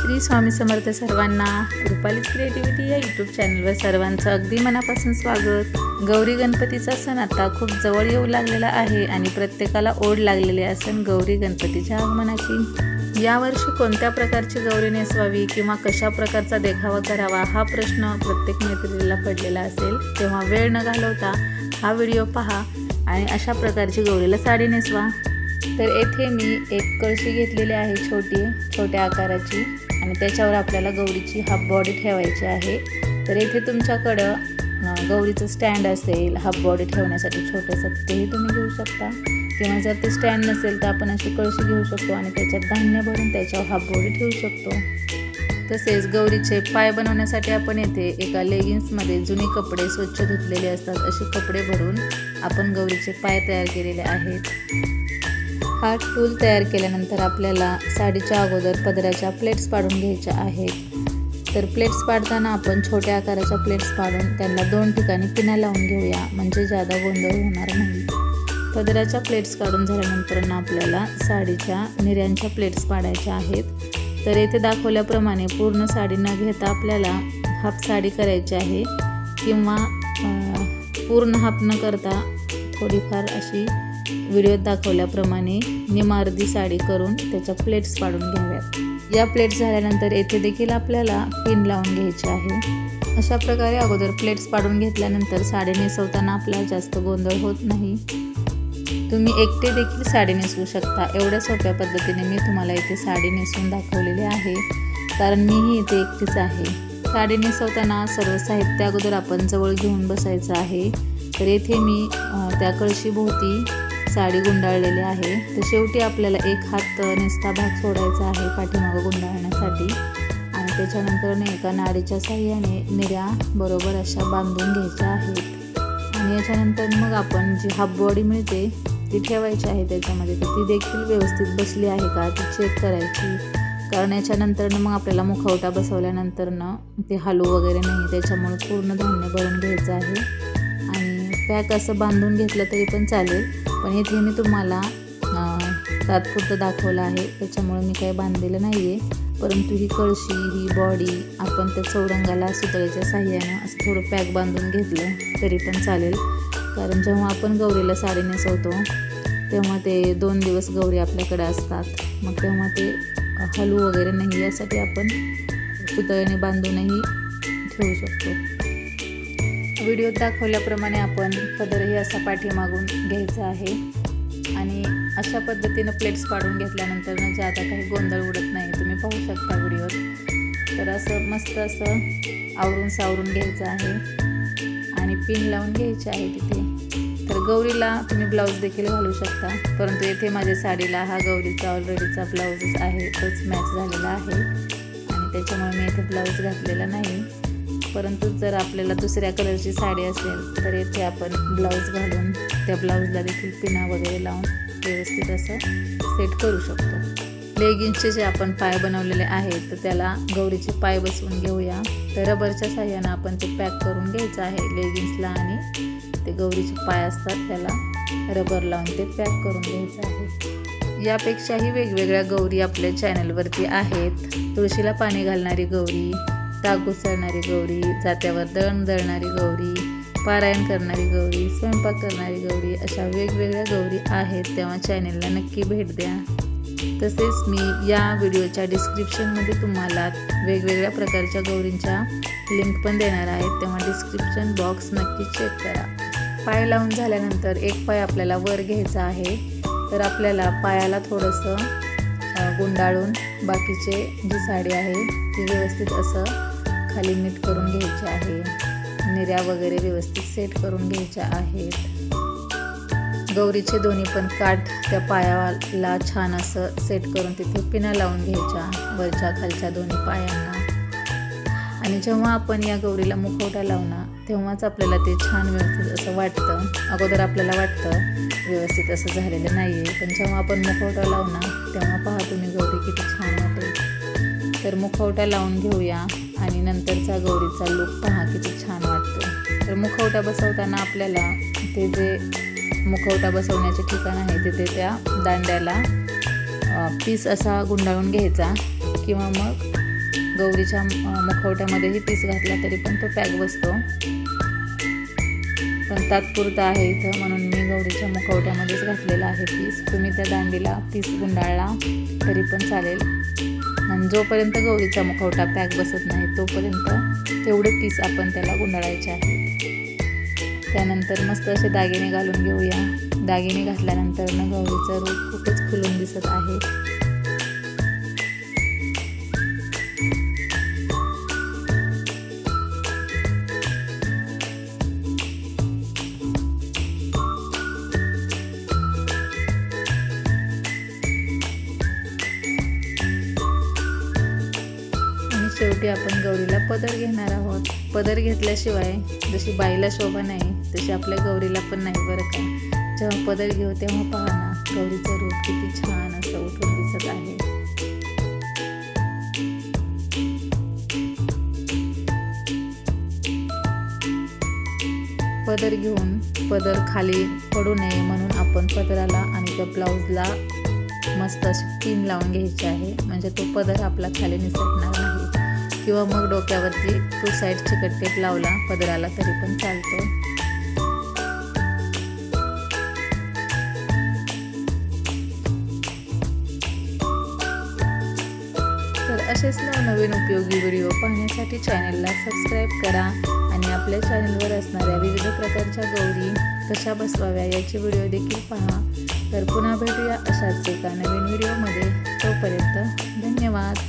श्री स्वामी समर्थ सर्वांना। रुपाली क्रिएटिव्हिटी या यूट्यूब चॅनलवर सर्वांचं अगदी मनापासून स्वागत। गौरी गणपतीचा सण आता खूप जवळ येऊ लागलेला आहे आणि प्रत्येकाला ओढ लागलेली आहे सण गौरी गणपतीच्या आगमनाची। यावर्षी कोणत्या प्रकारची गौरी नेसवावी किंवा कशा प्रकारचा देखावा करावा हा प्रश्न प्रत्येक मैत्रिणीला पडलेला असेल। तेव्हा वेळ न घालवता हा व्हिडिओ पहा आणि अशा प्रकारची गौरीला साडी नेसवा। तर येथे मी एक कळशी घेतलेली आहे छोट्या आकाराची आणि त्याच्यावर आपल्याला गौरीची हाफ बॉडी ठेवायची आहे। तर येथे तुमच्याकडं गौरीचं स्टँड असेल हाफ बॉडी ठेवण्यासाठी छोटंसं तेही तुम्ही घेऊ शकता किंवा जर ते स्टँड नसेल तर आपण अशी कळशी घेऊ शकतो आणि त्याच्यात धान्य भरून त्याच्यावर हाफ बॉडी ठेवू शकतो। तसेच गौरीचे पाय बनवण्यासाठी आपण येथे एका लेगिन्समध्ये जुने कपडे स्वच्छ धुतलेले असतात असे कपडे भरून आपण गौरीचे पाय तयार केलेले आहेत। हा टूल तयार केल्यानंतर आपल्याला साडीच्या अगोदर पदराच्या प्लेट्स पाडून घ्यायच्या आहेत। तर प्लेट्स पाडताना आपण छोट्या आकाराच्या प्लेट्स पाडून त्यांना 2 ठिकाणी पिना लावून घेऊया म्हणजे जादा गोंधळ होणार नाही। पदराच्या प्लेट्स काढून झाल्यानंतर आपल्याला साडीच्या निर्यांच्या प्लेट्स पाडायच्या आहेत। तर येथे दाखवल्याप्रमाणे पूर्ण साडी न घेता आपल्याला हाफ साडी करायची आहे किंवा पूर्ण हाफ न करता थोडीफार अशी व्हिडिओत दाखवल्याप्रमाणे निमार्दी साडी करून त्याच्या प्लेट्स पाडून घ्याव्यात। या प्लेट्स झाल्यानंतर येथे देखील आपल्याला पिन लावून घ्यायची आहे। अशा प्रकारे अगोदर प्लेट्स पाडून घेतल्यानंतर साडी नेसवताना आपल्याला जास्त गोंधळ होत नाही। तुम्ही एकटे देखील साडी नेसवू शकता। एवढ्या सोप्या पद्धतीने मी तुम्हाला इथे साडी नेसवून दाखवलेली आहे कारण मीही इथे एकटीच आहे। साडी नेसवताना सर्व साहित्य अगोदर आपण जवळ घेऊन बसायचं आहे। तर येथे मी त्या कळशीभोवती साडी गुंडाळलेली आहे। तर शेवटी आपल्याला एक हात नेसता भाग सोडायचा आहे पाठीमागं गुंडाळण्यासाठी आणि त्याच्यानंतर एका नाडीच्या साहाय्याने निर्या बरोबर अशा बांधून घ्यायच्या आहेत आणि याच्यानंतर मग आपण जी हाफ बॉडी मिळते ती ठेवायची आहे त्याच्यामध्ये। तर ती देखील व्यवस्थित बसली आहे का ती चेक करायची कारण याच्यानंतर मग आपल्याला मुखवटा बसवल्यानंतर ते हलू वगैरे नाही त्याच्यामुळे पूर्ण धान्य भरून घ्यायचं आहे आणि पॅक असं बांधून घेतलं तरी पण चालेल पण इथे मी तुम्हाला तात्पुरतं दाखवलं आहे त्याच्यामुळे मी काही बांधलेलं नाही आहे। परंतु ही कळशी ही बॉडी आपण त्या चौरंगाला सुतळीच्या साहाय्यानं असं थोडं पॅक बांधून घेतलं तरी पण चालेल कारण जेव्हा आपण गौरीला साडी नेसवतो तेव्हा ते 2 दिवस गौरी आपल्याकडे असतात मग तेव्हा ते हलू वगैरे नाही यासाठी आपण सुतळीने बांधूनही ठेवू शकतो। व्हिडिओत दाखवल्याप्रमाणे आपण पदरही असा पाठीमागून घ्यायचा आहे आणि अशा पद्धतीनं प्लेट्स पाडून घेतल्यानंतर जे आता काही गोंधळ उडत नाही तुम्ही पाहू शकता व्हिडिओत। तर असं मस्त असं आवरून सावरून घ्यायचं आहे आणि पिन लावून घ्यायचे आहे तिथे। तर गौरीला तुम्ही ब्लाऊज देखील घालू शकता परंतु येथे माझ्या साडीला हा गौरीचा ऑलरेडीचा ब्लाऊजच आहे तोच मॅच झालेला आहे आणि त्याच्यामुळे मी इथे ब्लाऊज घातलेला नाही। परंतु जर आपल्याला दुसऱ्या कलरची साडी असेल तर येथे आपण ब्लाऊज घालून त्या ब्लाऊजला देखील पिना वगैरे लावून व्यवस्थित असं सेट करू शकतो। लेगिन्सचे जे आपण पाय बनवलेले आहेत तर त्याला गौरीचे पाय बसवून घेऊया। तर रबरच्या साहाय्यानं आपण ते पॅक करून घ्यायचं आहे लेगिन्सला आणि ते गौरीचे पाय असतात त्याला रबर लावून ते पॅक करून घ्यायचं आहे। यापेक्षाही वेगवेगळ्या गौरी आपल्या चॅनलवरती आहेत। तुळशीला पाणी घालणारी गौरी, ताक घुसळणारी गौरी, जात्यावर दळण दळणारी गौरी, पारायण करणारी गौरी, स्वयंपाक करणारी गौरी अशा वेगवेगळ्या गौरी आहेत तेव्हा चॅनलला नक्की भेट द्या। तसेच मी या व्हिडिओच्या डिस्क्रिप्शनमध्ये तुम्हाला वेगवेगळ्या प्रकारच्या गौरींच्या लिंक पण देणार आहेत तेव्हा डिस्क्रिप्शन बॉक्स नक्की चेक करा। पाय लावून झाल्यानंतर एक पाय आपल्याला वर घ्यायचा आहे तर आपल्याला पायाला थोडंसं गुंडाळून बाकीचे जी साडी आहे ती व्यवस्थित असं खाली नीट करून घ्यायची आहे। निर्या वगैरे व्यवस्थित सेट करून घ्यायच्या आहेत। गौरीचे दोन्ही पण काठ त्या पायाला छान असं सेट करून तिथे पिना लावून घ्यायच्या वरच्या खालच्या दोन्ही पायांना आणि जेव्हा आपण या गौरीला मुखवटा लावणार तेव्हाच आपल्याला ते छान व्यवस्थित असं वाटतं। अगोदर आपल्याला वाटतं व्यवस्थित असं झालेलं नाही आहे पण जेव्हा आपण मुखवटा लावणार तेव्हा पहा तुम्ही गौरी किती छान वाटेल। तर मुखवटा लावून घेऊया आणि नंतरचा गौरीचा लुक पहा किती छान वाटतो। तर मुखवटा बसवताना आपल्याला ते जे मुखवटा बसवण्याचे ठिकाण आहे तिथे त्या दांड्याला पीस असा गुंडाळून घ्यायचा किंवा मग गौरीच्या मुखवट्यामध्येही पीस घातला तरी पण तो पॅक बसतो, पण तात्पुरता आहे इथं, म्हणून मी गौरीच्या मुखवट्यामध्येच घातलेला आहे पीस. तुम्ही त्या दांडीला पीस गुंडाळला तरी पण चालेल. आणि जोपर्यंत गौरीचा मुखवटा पॅक बसत नाही तोपर्यंत तेवढे पीस आपण त्याला गुंडाळायचे आहेत. त्यानंतर मस्त असे दागिने घालून घेऊया. दागिने घातल्यानंतर गौरीचं रूप खूपच खुलून दिसत आहे. शेवटी आपण गौरीला पदर घेणार आहोत. पदर घेतल्याशिवाय जशी बाईला शोभा नाही तशी आपल्या गौरीला पण नाही बरं का. जेव्हा पदर घेऊ तेव्हा पहा ना, गौरीचं रूप किती छान असं उठून दिसत आहे. पदर घेऊन पदर खाली पडू नये म्हणून आपण पदराला आणि त्या ब्लाऊजला मस्त अशी पिन लावून घ्यायची आहे, म्हणजे तो पदर आपला खाली निसटणार नाही. किंवा मग डोक्यावरती टू साईड चिकट टेप लावला पदराला तरी पण चालतो. तर असेच नवनवीन उपयोगी व्हिडिओ पाहण्यासाठी चॅनलला सबस्क्राईब करा आणि आपल्या चॅनलवर असणाऱ्या विविध प्रकारच्या गौरी कशा बसवाव्या याचे व्हिडिओ देखील पहा. तर पुन्हा भेटूया अशाच एका नवीन व्हिडिओमध्ये. तोपर्यंत धन्यवाद.